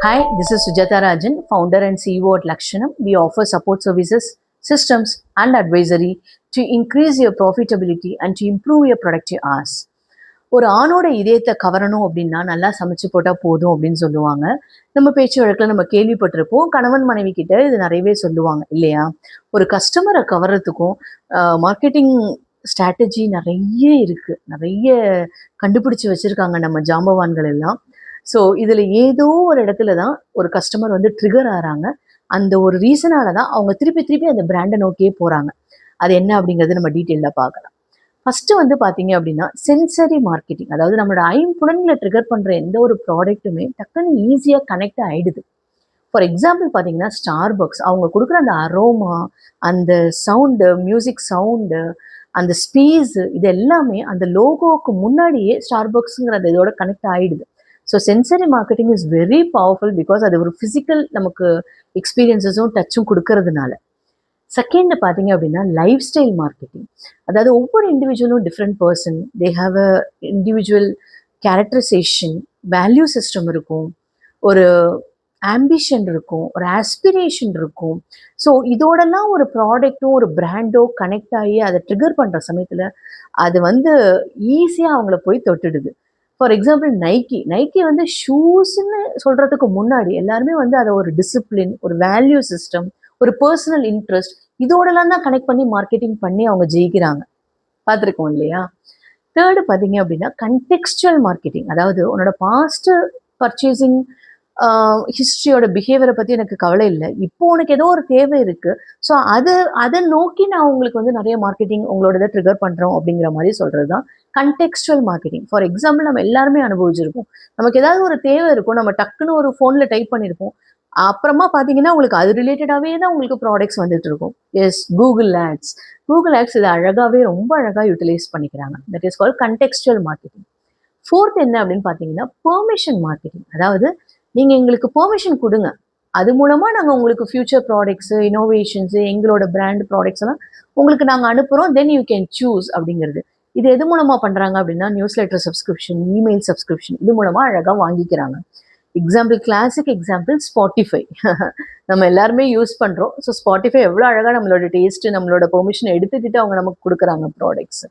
Hi, this is Sujata Rajan, founder and CEO at Lakshanam. We offer support services, systems, and advisory to increase your profitability and to improve your productive hours. ஒரு ஆணோட இதயத்தை கவரணும் அப்படின்னா நல்லா சமைச்சு போட்டா போதும் அப்படின்னு சொல்லுவாங்க. நம்ம பேச்சு வழக்கில் நம்ம கேள்விப்பட்டிருப்போம். கணவன் மனைவி கிட்ட இது நிறையவே சொல்லுவாங்க இல்லையா? ஒரு கஸ்டமரை கவர்றதுக்கும் மார்க்கெட்டிங் ஸ்ட்ராட்டஜி நிறைய இருக்கு. நிறைய கண்டுபிடிச்சு வச்சிருக்காங்க நம்ம ஜாம்பவான்கள் எல்லாம். ஸோ இதில் ஏதோ ஒரு இடத்துல தான் ஒரு கஸ்டமர் வந்து ட்ரிகர் ஆகிறாங்க. அந்த ஒரு ரீசனால தான் அவங்க திருப்பி திருப்பி அந்த பிராண்டை நோக்கியே போகிறாங்க. அது என்ன அப்படிங்கிறது நம்ம டீட்டெயிலாக பார்க்கலாம். ஃபஸ்ட்டு வந்து பார்த்தீங்க அப்படின்னா சென்சரி மார்க்கெட்டிங், அதாவது நம்மளோட ஐம்புலன்களை ட்ரிகர் பண்ணுற எந்த ஒரு ப்ராடக்ட்டுமே டக்குன்னு ஈஸியாக கனெக்ட் ஆகிடுது. ஃபார் எக்ஸாம்பிள் பார்த்தீங்கன்னா ஸ்டார்பக்ஸ் அவங்க கொடுக்குற அந்த அரோமா, அந்த சவுண்டு, மியூசிக் சவுண்டு, அந்த ஸ்பீஸு, இது எல்லாமே அந்த லோகோவுக்கு முன்னாடியே ஸ்டார்பக்ஸுங்கிற அந்த இதோட கனெக்ட் ஆகிடுது. So sensory marketing is very powerful because அது ஒரு ஃபிசிக்கல் நமக்கு எக்ஸ்பீரியன்ஸஸும் டச்சும் கொடுக்கறதுனால. செகண்ட் பார்த்தீங்க அப்படின்னா லைஃப் ஸ்டைல் மார்க்கெட்டிங், அதாவது ஒவ்வொரு இண்டிவிஜுவலும் different person, they have a individual characterisation, value system இருக்கும், ஒரு ஆம்பிஷன் இருக்கும், ஒரு ஆஸ்பிரேஷன் இருக்கும். ஸோ இதோடலாம் ஒரு ப்ராடக்ட்டோ ஒரு பிராண்டோ கனெக்ட் ஆகி அதை ட்ரிகர் பண்ணுற சமயத்தில் அது வந்து ஈஸியாக அவங்கள போய் தொட்டுடுது. ஃபார் எக்ஸாம்பிள் நைக்கி வந்து ஷூஸ்ன்னு சொல்கிறதுக்கு முன்னாடி எல்லாருமே வந்து அதை ஒரு டிசிப்ளின், ஒரு வேல்யூ சிஸ்டம், ஒரு பர்சனல் இன்ட்ரெஸ்ட், இதோடலாம் தான் கனெக்ட் பண்ணி மார்க்கெட்டிங் பண்ணி அவங்க ஜெயிக்கிறாங்க. பார்த்துருக்கோம் இல்லையா? தேர்டு பார்த்தீங்க அப்படின்னா கண்டெக்ஸ்டுவல் மார்க்கெட்டிங், அதாவது உன்னோட பாஸ்ட் பர்ச்சேசிங் ஹிஸ்ட்ரியோட பிஹேவியரை பற்றி எனக்கு கவலை இல்லை, இப்போ உனக்கு ஏதோ ஒரு தேவை இருக்குது, ஸோ அதை நோக்கி நான் உங்களுக்கு வந்து நிறைய மார்க்கெட்டிங் உங்களோட இதை ட்ரிகர் பண்ணுறோம் அப்படிங்கிற மாதிரி சொல்கிறது தான் கண்டெக்ஸ்டுவல் மார்க்கெட்டிங். ஃபார் எக்ஸாம்பிள் நம்ம எல்லாருமே அனுபவிச்சிருப்போம். நமக்கு ஏதாவது ஒரு தேவை இருக்கும், நம்ம டக்குன்னு ஒரு ஃபோனில் டைப் பண்ணியிருப்போம், அப்புறமா பார்த்தீங்கன்னா உங்களுக்கு அது ரிலேட்டடாகவே தான் உங்களுக்கு ப்ராடக்ட்ஸ் வந்துட்டு இருக்கும். எஸ், கூகுள் ஆட்ஸ் இதை அழகாகவே ரொம்ப அழகாக யூட்டிலைஸ் பண்ணிக்கிறாங்க. That is called contextual marketing. Fourth என்ன அப்படின்னு பார்த்தீங்கன்னா பெர்மிஷன் மார்க்கெட்டிங், அதாவது நீங்கள் எங்களுக்கு பெர்மிஷன் கொடுங்க, அது மூலமாக நாங்கள் உங்களுக்கு ஃபியூச்சர் ப்ராடக்ட்ஸு, இனோவேஷன்ஸு, எங்களோட பிராண்ட் ப்ராடக்ட்ஸ் எல்லாம் உங்களுக்கு நாங்கள் அனுப்புகிறோம், தென் யூ கேன் சூஸ் அப்படிங்கிறது. இது எது மூலமாக பண்ணுறாங்க அப்படின்னா news letter subscription, email subscription, இது மூலமாக அழகாக வாங்கிக்கிறாங்க. Example, classic example Spotify. நம்ம எல்லாருமே யூஸ் பண்ணுறோம். ஸோ ஸ்பாட்டிஃபை எவ்வளோ அழகாக நம்மளோட டேஸ்ட்டு, நம்மளோட பெர்மிஷனை எடுத்துக்கிட்டு அவங்க நமக்கு கொடுக்குறாங்க ப்ராடக்ட்ஸ்.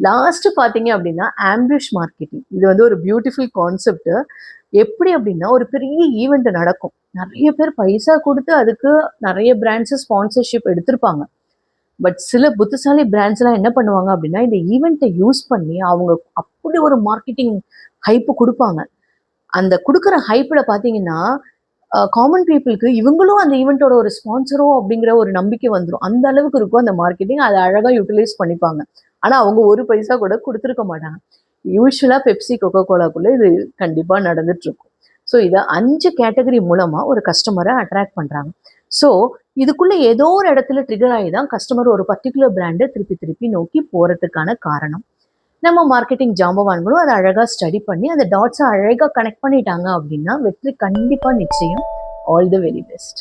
லாஸ்ட்டு பார்த்தீங்க அப்படின்னா ஆம்பிஷ் மார்க்கெட்டிங். இது வந்து ஒரு பியூட்டிஃபுல் கான்செப்ட். எப்படி அப்படின்னா ஒரு பெரிய ஈவெண்ட் நடக்கும், நிறைய பேர் பைசா கொடுத்து அதுக்கு நிறைய பிராண்ட்ஸு ஸ்பான்சர்ஷிப் எடுத்திருப்பாங்க. பட் சில புத்திசாலி பிராண்ட்ஸ்லாம் என்ன பண்ணுவாங்க அப்படின்னா இந்த ஈவெண்ட்டை யூஸ் பண்ணி அவங்க அப்படி ஒரு மார்க்கெட்டிங் ஹைப்பு கொடுப்பாங்க. அந்த கொடுக்குற ஹைப்பில் பார்த்தீங்கன்னா காமன் பீப்புளுக்கு இவங்களும் அந்த ஈவெண்ட்டோட ஒரு ஸ்பான்சரோ அப்படிங்கிற ஒரு நம்பிக்கை வந்துடும். அந்த அளவுக்கு இருக்கும் அந்த மார்க்கெட்டிங். அதை அழகாக யூட்டிலைஸ் பண்ணிப்பாங்க. ஆனால் அவங்க ஒரு பைசா கூட கொடுத்துருக்க மாட்டாங்க. யூஸ்வலாக பெப்சி, கொக்கோ கோலாக்குள்ளே இது கண்டிப்பாக நடந்துட்டுருக்கும். ஸோ இதை 5 கேட்டகரி மூலமாக ஒரு கஸ்டமரை அட்ராக்ட் பண்ணுறாங்க. ஸோ இதுக்குள்ளே ஏதோ ஒரு இடத்துல ட்ரிகர் ஆகி தான் கஸ்டமர் ஒரு பர்டிகுலர் பிராண்டை திருப்பி திருப்பி நோக்கி போகிறதுக்கான காரணம். நம்ம மார்க்கெட்டிங் ஜாம்பவான்களும் அதை அழகாக ஸ்டடி பண்ணி அந்த டாட்ஸை அழகாக கனெக்ட் பண்ணிட்டாங்க அப்படின்னா வெற்றி கண்டிப்பாக நிச்சயம். All the very best.